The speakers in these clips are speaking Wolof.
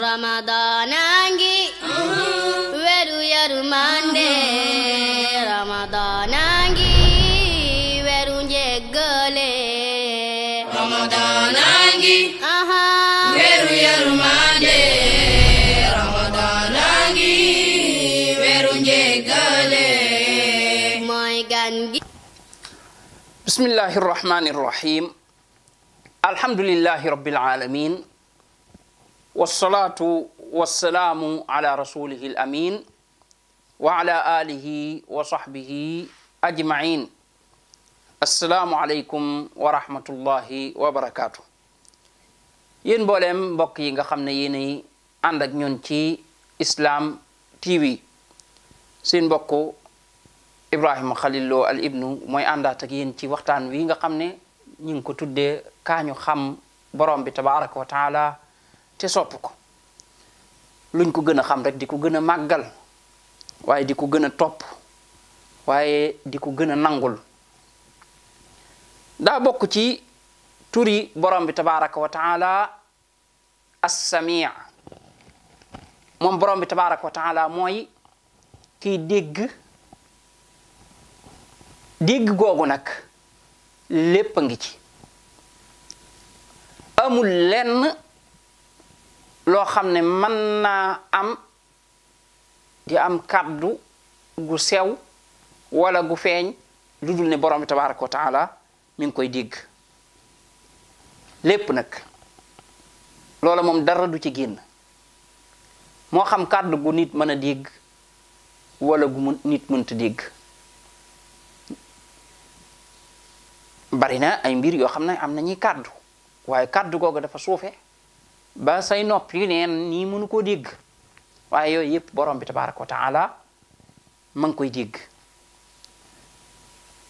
Ramadanangi veru yarumande Ramadanangi veru jeggale Ramadanangi veru yarumande Ramadanangi veru jeggale moy gangi Bismillahirrahmanirrahim Alhamdulillahi rabbil alamin wassalatu wassalamu ala rasulihil amin wa ala alihi wa sahbihi ajma'in. Assalamu alaikum wa rahmatullahi wa barakatuh. Yéen mboolem mbokk yi nga xam ne yéenay ànd ak ñun ci Islam TV seen mbokk Ibrahima Khalil Lo al ibnu mooy àndaat ak yéen ci waxtaan wi nga xam ne ñu ngi ko tuddee kaañu xam borom bi tabaraka wa taala te sopp ko luñ ko gën a xam rek di ko gën a màggal waaye di ko gën a topp waaye di ko gën a nangul daa bokk ci turi borom bi tabaraka wa taala as-sami' moom borom bi tabaraka wa taala mooy kiy dégg googu nag lépp a ngi ci amul lenn loo xam ne mën naa am di am kàddu gu sew wala gu feeñ lu dul ne borom bi tabaraka wa taala mi ngi koy dégg lépp nag loola moom dara du ci génn moo xam kàddu gu nit mën a dégg wala gu nit mënta dégg bari na ay mbir yoo xam ne am na ñuy kàddu waaye kàddu googu dafa suufe ba say nopp yi neen nii mënu koo dégg waaye yooyu yëpp borom bi tabaraka wa taala ma ngi koy dégg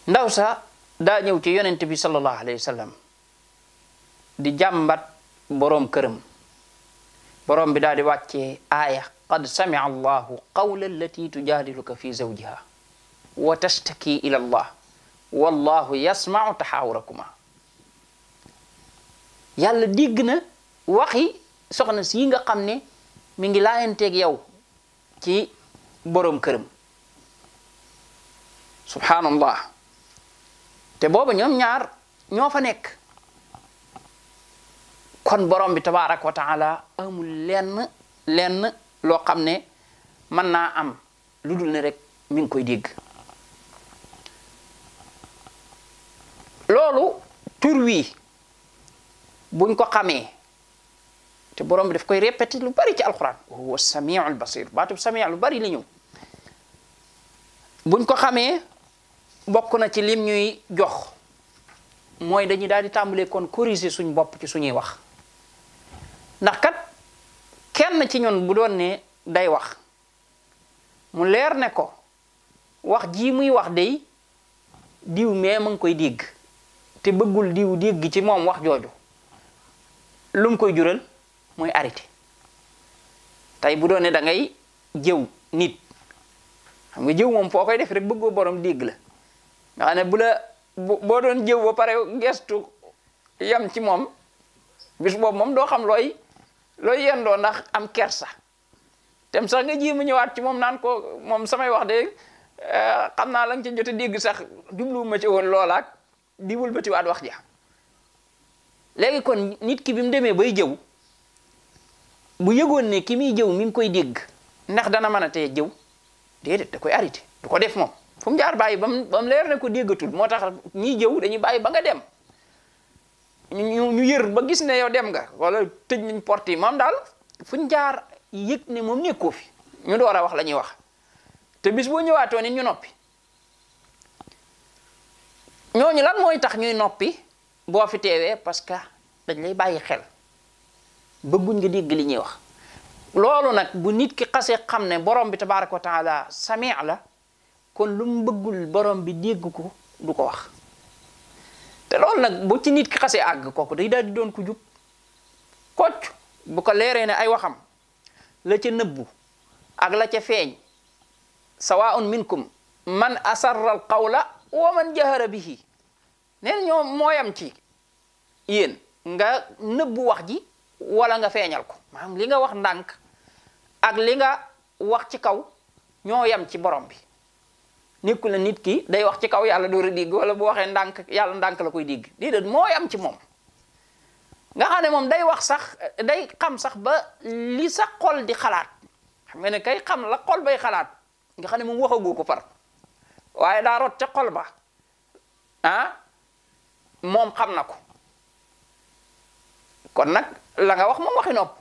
ndaw sa daa ñëw ci yonent bi sallallahu alayhi wa sallam di jàmbat borom këram borom bi daal di wàccee aaya qad sami'a allahu qawla allati tujadiluka fi zawjiha wa tashtaki ila allah wallahu yasma'u taxaawurakuma yàlla dégg na waxi soxna si nga xam ne mi ngi laayanteeg yow ci borom këram subhanallah te booba ñoom ñaar ñoo fa nekk kon borom bi tabaraka wa taala amul lenn loo xam ne mën naa am lu dul ne rek mi ngi koy dégg loolu tur wi buñ ko xamee te borom bi daf koy répété lu bari ci alquran huwa samiul basir baatub sami lu bari li ñëw buñ ko xamee bokk na ci lim ñuy jox mooy dañuy daal di tàmbalee kon corriger suñ bopp ci suñuy wax ndax kat kenn ci ñun bu doon ne day wax mu leer ne ko wax ji muy wax day diw mais ma ngi koy dégg te bëggul diw dégg ci moom wax jooju lu mu koy jural mooy arrêté tey bu doon ne da ngay jëw nit xam nga jëw moom foo koy def rek bëggoo borom dégg la nga xam ne boo doon jëw ba pare gestu yam ci moom bis boobu moom doo xam looy yendoo ndax am kersa tem sax nga jéem a ñëwaat ci moom naan ko moom samay wax de xam naa la nga ci jot a dégg sax jubluwuma ci woon loolaak di wëlbatiwaat wax ja léegi kon nit ki bi mu demee bay jëw bu yëgoon ne ki muy jëw mi ngi koy dégg ndax dana mën a tee jëw déedéet da koy arrêté du ko def moom fu mu jaar bàyyi ba mu leer ne ko déggatul moo tax ñiy jëw dañuy bàyyi ba nga dem ñu yër ba gis ne yow dem nga wala tëj nañ porte yi moom daal fu ñu jaar yëg ne moom nekkoo fi ñu door a wax la ñuy wax te bis boo ñëwaatoo nit ñu noppi ñooñu lan mooy tax ñuy noppi boo fi teewee parce que dañ lay bàyyi xel bëgguñ nga dégg li ñuy wax loolu nag bu nit ki xasee xam ne borom bi tabaraka wa taala sami' la kon lu mu bëggul borom bi dégg ko du ko wax te loolu nag bu ci nit ki xasee àgg kooku day daal di doon ku jub kocc bu ko leeree ne ay waxam la ca nëbbu ak la ca feeñ sawaa'un minkum man asarra al qawla wa man jahara bihi neen ñoom mooyam ci yéen nga nëbbu wax ji wala nga feeñal ko maanaam li nga wax ndànk ak li nga wax ci kaw ñoo yam ci borom bi. nekkul na nit ki day wax ci kaw yàlla door a dégg wala bu waxee ndànk yàlla ndànk la koy dégg déedéet moo yam ci moom. nga xam ne moom day wax sax day xam sax ba li sa xol di xalaat xam nga ne kay xam la xol bay xalaat nga xam ne moom waxagoo ko far waaye daa rot ca xol ba moom xam na ko kon nag la nga wax moom waxi nopp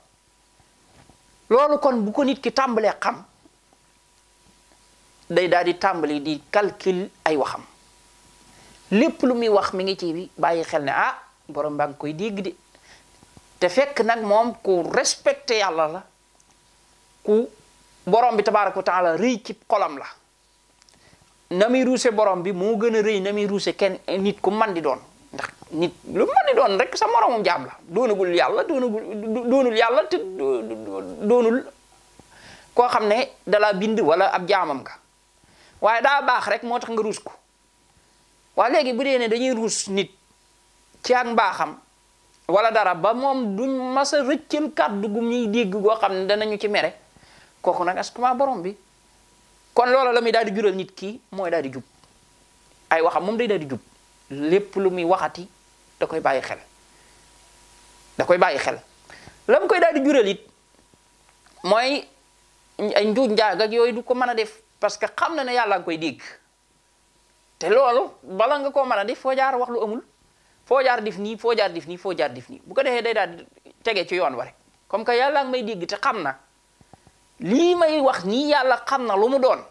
loolu kon bu ko nit ki tàmbalee xam day daal di tàmbali di calcul ay waxam lépp lu muy wax mi ngi ci bàyyi xel ne borom baa ngi koy dégg de te fekk nag moom ku respecté yàlla la ku borom bi tabaaraka wa taala rëy ci xolam la na muy ruuse borom bi moo gën a rëy na muy ruuse kenn nit ku man di doon ndax nit lu man di doon rek sa moromum jaam la doonagul yàlla doonul yàlla te doonul koo xam ne dalaa bind wala ab jaamam nga waaye daa baax rek moo tax nga ruus ko waaye léegi bu dee ne dañuy ruus nit ci ak mbaaxam wala dara ba moom duñ mas a rëccal kàddu gu ñuy dégg goo xam ne danañu ci mere kooku nag askuma borom bi kon loola la muy daal di jural nit ki mooy daal di jub ay waxam moom day daal di jub lépp lu muy waxati da koy bàyyi xel la mu koy daal di jural it mooy ay njuuj njaag ak yooyu du ko mën a def parce que xam na ne yàlla nga koy dégg te loolu bala nga koo mën a def foo jaar wax lu amul foo jaar def nii foo jaar def nii foo jaar def nii bu ko defee day daal di tege ci yoon wa rek comme que yàlla nga may dégg te xam na lii may wax nii yàlla xam na lu mu doon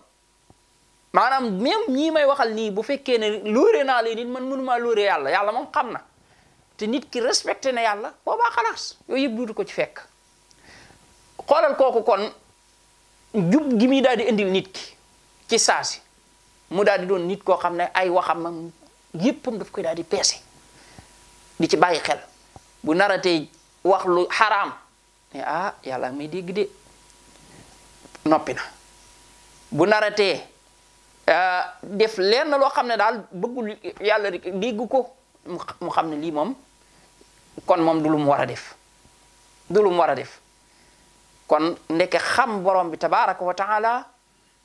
maanaam même ñii may waxal nii bu fekkee ne lóore naa leen nit man mënumaa lóore yàlla moom xam na te nit ki respecté na yàlla boobaa xalaas yooyu yëpp duutu ko ci fekk xoolal kooku kon jub gi muy daal di indil nit ki ci saasi mu daal di doon nit koo xam ne ay waxam yëppam daf koy daal di peese di ci bàyyi xel bu naratee wax lu xaraam ne yàlla may dégg de noppi na bu naratee def lenn loo xam ne daal bëggul yàlla dégg ko mu xam ne lii moom kon moom du lu mu war a def kon ndeke xam borom bi tabaraka wa taala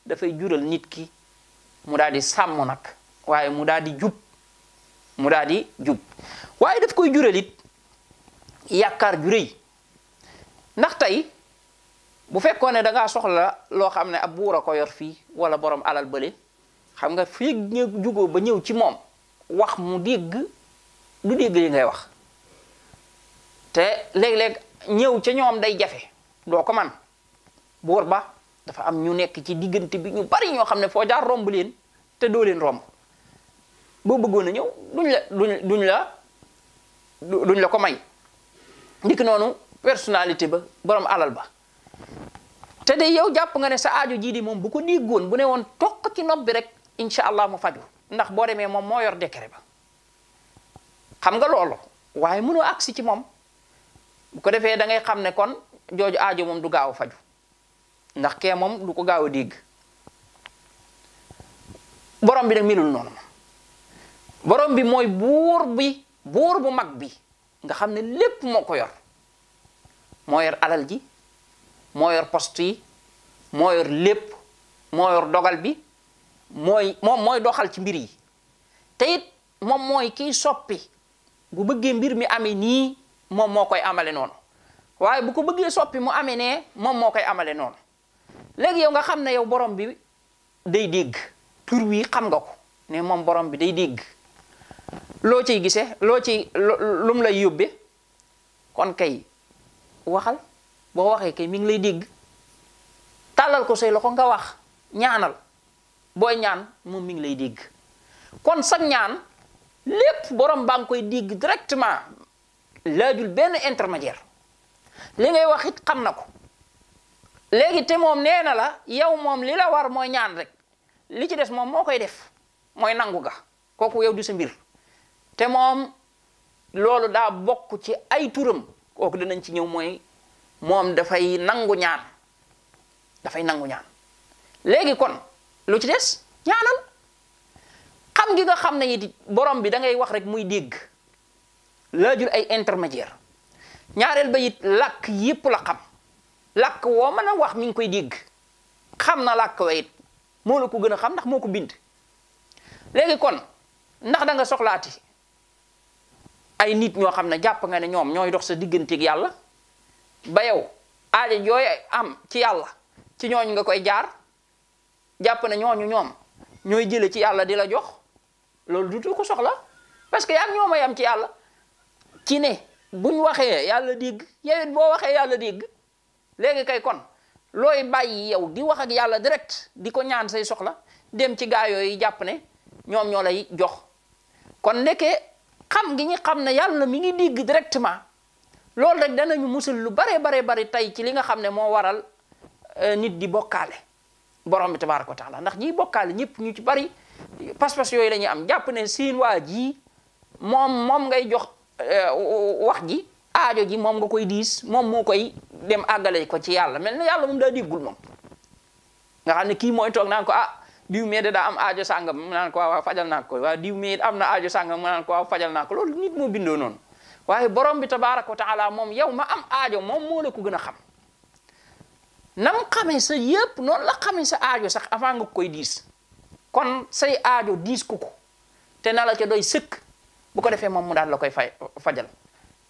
dafay jural nit ki mu daal di sàmm nag waaye mu daal di jub waaye daf koy jural it yaakaar ju rëy ndax tey bu fekkoon ne da ngaa soxla loo xam ne ab buur a ko yor fii wala borom alal bële xam nga fii nga jugoo ba ñëw ci moom wax mu dégg du dégg li ngay wax te léeg-léeg ñëw ca ñoom day jafe doo ko man buur ba dafa am ñu nekk ci diggante bi ñu bari ñoo xam ne foo jaar romb leen te doo leen romb boo bëggoon a ñëw duñ la ko may ndiki noonu personnalité ba borom alal ba te de yow jàpp nga ne sa aajo jii di moom bu ko déggoon bu ne woon tokk ci nopp bi rek incha allah mu faju ndax boo demee moom moo yor décret ba xam nga loolu waaye mënoo agsi ci moom bu ko defee da ngay xam ne kon jooju aajo moom du gaaw a faju ndax kee moom du ko gaaw a dégg borom bi nag melul noonu borom bi mooy buur bu mag bi nga xam ne lépp moo ko yor moo yor alal ji moo yor poste yi moo yor lépp moo yor dogal bi moom mooy doxal ci mbir yi te it moom mooy kiy soppi bu bëggee mbir mi amee nii moom moo koy amale noonu waaye bu ko bëggee soppi mu amee nee moom moo koy amale noonu léegi yow nga xam ne yow borom bi day dégg tur wi xam nga ko ne moom borom bi day dégg loo ciy gisee lum lay yóbbe kon kay waxal boo waxee kay mi ngi lay dégg tàllal ko say loxo nga wax ñaanal booy ñaan moom mi ngi lay dégg kon sag ñaan lépp borom baa ngi koy dégg directement laajul benn intermédiaire li ngay wax it xam na ko léegi te moom nee na la yow moom li la war mooy ñaan rek li ci des moom moo koy def mooy nangu ga kooku yow di sa mbir te moom loolu daa bokk ci ay turam kooku dinañ ci ñëw mooy moom dafay nangu ñaan léegi kon lu ci des ñaanal xam gi nga xam ne it borom bi da ngay wax rek muy dégg laajul ay intermédiaire ñaareel ba it làkk yépp la xam làkk woo mën a wax mi ngi koy dégg xam na làkk wa it moo la ko gën a xam ndax moo ko bind léegi kon ndax da nga soxlaati ay nit ñoo xam ne jàpp nga ne ñoom ñooy dox sa digganteeg yàlla ba yow aaja jooy am ci yàlla ci ñooñu nga koy jaar jàpp ne ñooñu ñoom ñooy jële ci yàlla di la jox loolu dutu ko soxla parce que yaa ñoo may am ci yàlla ci ne buñ waxee yàlla dégg yow it boo waxee yàlla dégg léegi kay kon looy bàyyi yow di wax ak yàlla direct di ko ñaan say soxla dem ci gaa yooyu jàpp ne ñoom ñoo lay jox kon ndeke xam gi ñu xam ne yàlla mi ngi dégg directement loolu rek danañu musul lu bare bare tey ci li nga xam ne moo waral nit di bokkaale borom bi tabaaraka wa taala ndax ñiy bokkaale ñëpp ñu ci bari pas-pas yooyu la ñuy am jàpp ne siin waa ji moom ngay jox wax ji aajo ji moom nga koy diis moom moo koy dem àggale ko ci yàlla mel na yàlla moom daa déggul moom nga xam ne kii mooy toog naan ko diw mee daa am aajo sàngam mu naan ko waaw fajal naa ko waaw diw mee am na aajo sàngam mu naan ko waaw fajal naa ko loolu nit moo bindoo noonu waaye borom bi tabaaraka wa taala moom yow ma am aajo moom moo la ko gën a xam nam xamee sa yëpp noonu la xamee sa aajo sax avant nga koy diis kon say aajo diis ko te na la ca doy sëkk bu ko defee moom mu daal la koy fajal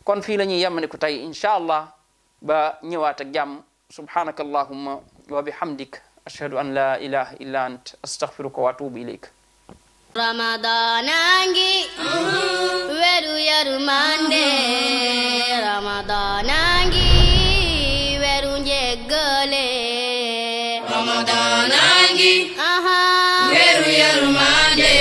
kon fii la ñuy yemani ko tey incha allah ba ñëwaat ak jàmm subhanaka allahumma wa bihamdik ashhadu an la ilaha illa ant astaghfiruka wa atubu ilayk Ramadanangi weru yërmande Ramadanangi weru njëggale Ramadanangi weru yërmande